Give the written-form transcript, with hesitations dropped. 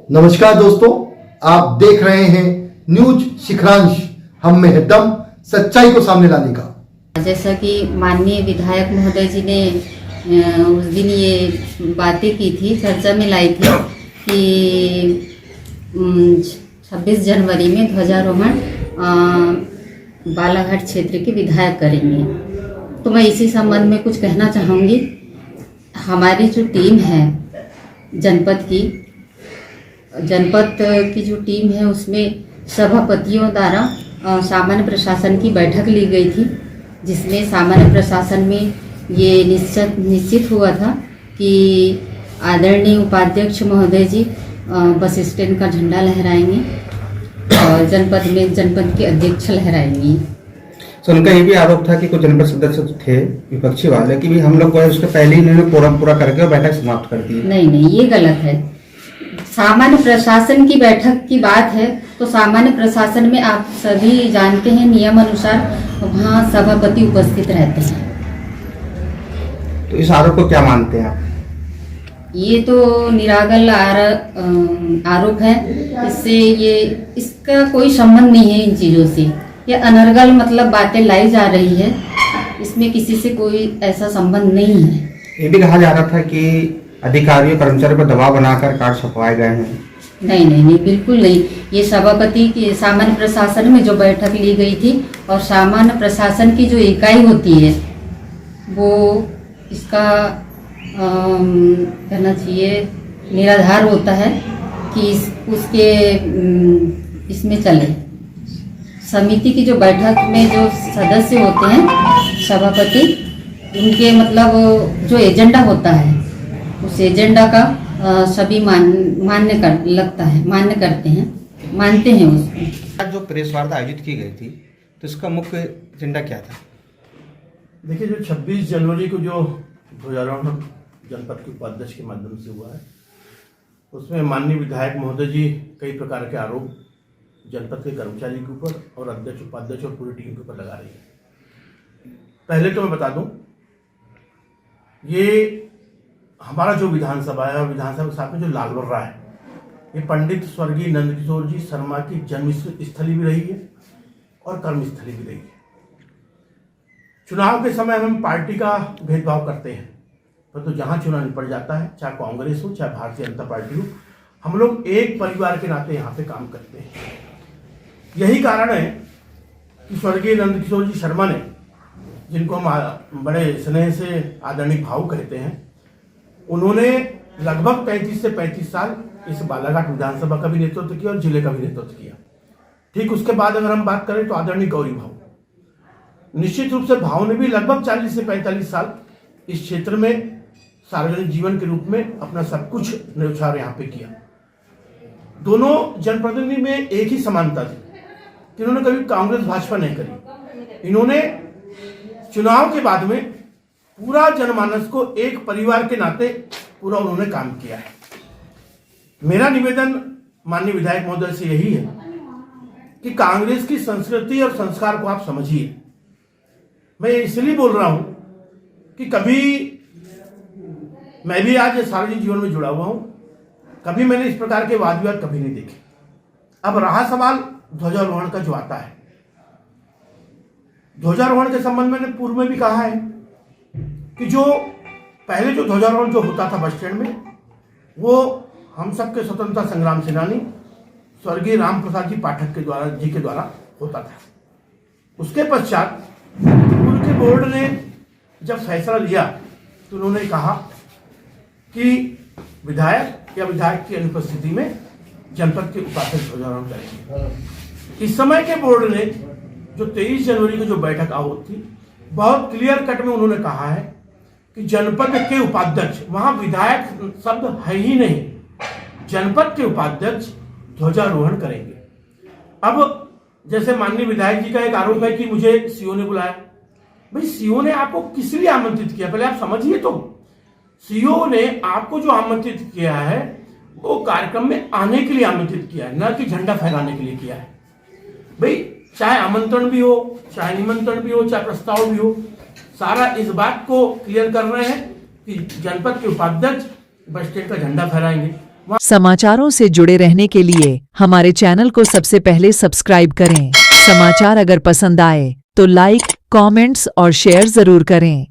नमस्कार दोस्तों, आप देख रहे हैं न्यूज शिखरांश। हम में है दम सच्चाई को सामने लाने का। जैसा कि माननीय विधायक महोदय जी ने उस दिन ये बातें की थी, चर्चा में लाई थी कि 26 जनवरी में ध्वजारोहण बालाघाट क्षेत्र के विधायक करेंगे। तो मैं इसी संबंध में कुछ कहना चाहूँगी। हमारी जो टीम है जनपद की जो टीम है उसमें सभापतियों द्वारा सामान्य प्रशासन की बैठक ली गई थी, जिसमें सामान्य प्रशासन में ये निश्चित हुआ था कि आदरणीय उपाध्यक्ष महोदय जी बस स्टैंड का झंडा लहराएंगे और जनपद के अध्यक्ष लहराएंगी। तो उनका ये भी आरोप था कि कुछ जनपद सदस्य थे विपक्षी वाले कि भी हम लोग उसके पहले ही इन्होंने कोरम पूरा करके और बैठक समाप्त कर दी। नहीं, ये गलत है। सामान्य प्रशासन की बैठक की बात है तो सामान्य प्रशासन में आप सभी जानते हैं नियम अनुसार वहाँ सभापति उपस्थित रहते हैं। तो इस आरोप को क्या मानते हैं आप? ये तो निरागल आरोप है। इसका कोई संबंध नहीं है इन चीज़ों से। ये अनर्गल मतलब बातें लाई जा रही है, इसमें किसी से कोई ऐसा संबंध नहीं है। ये भी कहा जा रहा था कि अधिकारियों कर्मचारियों पर दबाव बनाकर कार्ड छपवाए गए हैं। नहीं, बिल्कुल नहीं। ये सभापति की सामान्य प्रशासन में जो बैठक ली गई थी और सामान्य प्रशासन की जो इकाई होती है वो इसका कहना चाहिए निराधार होता है कि उसके इसमें चले। समिति की जो बैठक में जो सदस्य होते हैं सभापति, उनके मतलब जो एजेंडा होता है उस एजेंडा का सभी मान्य करते हैं, मानते हैं उसको। जो प्रेस वार्ता आयोजित की गई थी तो इसका मुख्य एजेंडा क्या था? देखिए, जो 26 जनवरी को जो ध्वजारोहण जनपद के उपाध्यक्ष के माध्यम से हुआ है उसमें माननीय विधायक महोदय जी कई प्रकार के आरोप जनपद के कर्मचारी के ऊपर और अध्यक्ष उपाध्यक्ष और पूरी टीम के ऊपर लगा रही है। पहले तो मैं बता दूं, ये हमारा जो विधानसभा है और विधानसभा के साथ में जो लालबर्रा है, ये पंडित स्वर्गीय नंदकिशोर जी शर्मा की जन्म स्थली भी रही है और कर्मस्थली भी रही है। चुनाव के समय हम पार्टी का भेदभाव करते हैं, परंतु जहां चुनाव निपट जाता है, चाहे कांग्रेस हो चाहे भारतीय जनता पार्टी हो, हम लोग एक परिवार के नाते यहाँ पे काम करते हैं। यही कारण है कि स्वर्गीय नंदकिशोर जी शर्मा ने, जिनको हम बड़े स्नेह से आदरणीय भाऊ कहते हैं, उन्होंने लगभग 35 से 35 साल इस बालाघाट विधानसभा का भी नेतृत्व किया और जिले का भी नेतृत्व किया। ठीक उसके बाद अगर हम बात करें तो आदरणीय गौरी भाऊ, निश्चित रूप से भाव ने भी लगभग 40 से 45 साल इस क्षेत्र में सार्वजनिक जीवन के रूप में अपना सब कुछ न्यौछावर यहाँ पे किया। दोनों जनप्रतिनिधि में एक ही समानता थी कि इन्होंने कभी कांग्रेस भाजपा नहीं करी। इन्होंने चुनाव के बाद में पूरा जनमानस को एक परिवार के नाते पूरा उन्होंने काम किया है। मेरा निवेदन माननीय विधायक महोदय से यही है कि कांग्रेस की संस्कृति और संस्कार को आप समझिए। मैं इसलिए बोल रहा हूं कि कभी मैं भी आज सार्वजनिक जीवन में जुड़ा हुआ हूं, कभी मैंने इस प्रकार के वाद विवाद कभी नहीं देखे। अब रहा सवाल ध्वजारोहण का जो आता है, ध्वजारोहण के संबंध में मैंने पूर्व में भी कहा है कि जो पहले जो ध्वजारोहण जो होता था बस स्टैंड में, वो हम सबके स्वतंत्रता संग्राम सेनानी स्वर्गीय राम प्रसाद जी पाठक के द्वारा होता था। उसके पश्चात उनके बोर्ड ने जब फैसला लिया तो उन्होंने कहा कि विधायक या विधायक की अनुपस्थिति में जनपद के उपाध्यक्ष ध्वजारोहण करेंगे। इस समय के बोर्ड ने जो 23 जनवरी को जो बैठक आहूत थी, बहुत क्लियर कट में उन्होंने कहा है कि जनपद के उपाध्यक्ष, वहां विधायक शब्द है ही नहीं, जनपद के उपाध्यक्ष ध्वजारोहण करेंगे। अब जैसे माननीय विधायक जी का एक आरोप है कि मुझे सीओ ने बुलाया। भाई, सीओ ने आपको किस लिए आमंत्रित किया, पहले आप समझिए। तो सीओ ने आपको जो आमंत्रित किया है वो कार्यक्रम में आने के लिए आमंत्रित किया है, न कि झंडा फहराने के लिए किया है। भाई, चाहे आमंत्रण भी हो, चाहे निमंत्रण भी हो, चाहे प्रस्ताव भी हो, सारा इस बात को क्लियर कर रहे हैं कि जनपद के उपाध्यक्ष बस स्टैंड का झंडा फहराएंगे। समाचारों से जुड़े रहने के लिए हमारे चैनल को सबसे पहले सब्सक्राइब करें। समाचार अगर पसंद आए तो लाइक, कमेंट्स और शेयर जरूर करें।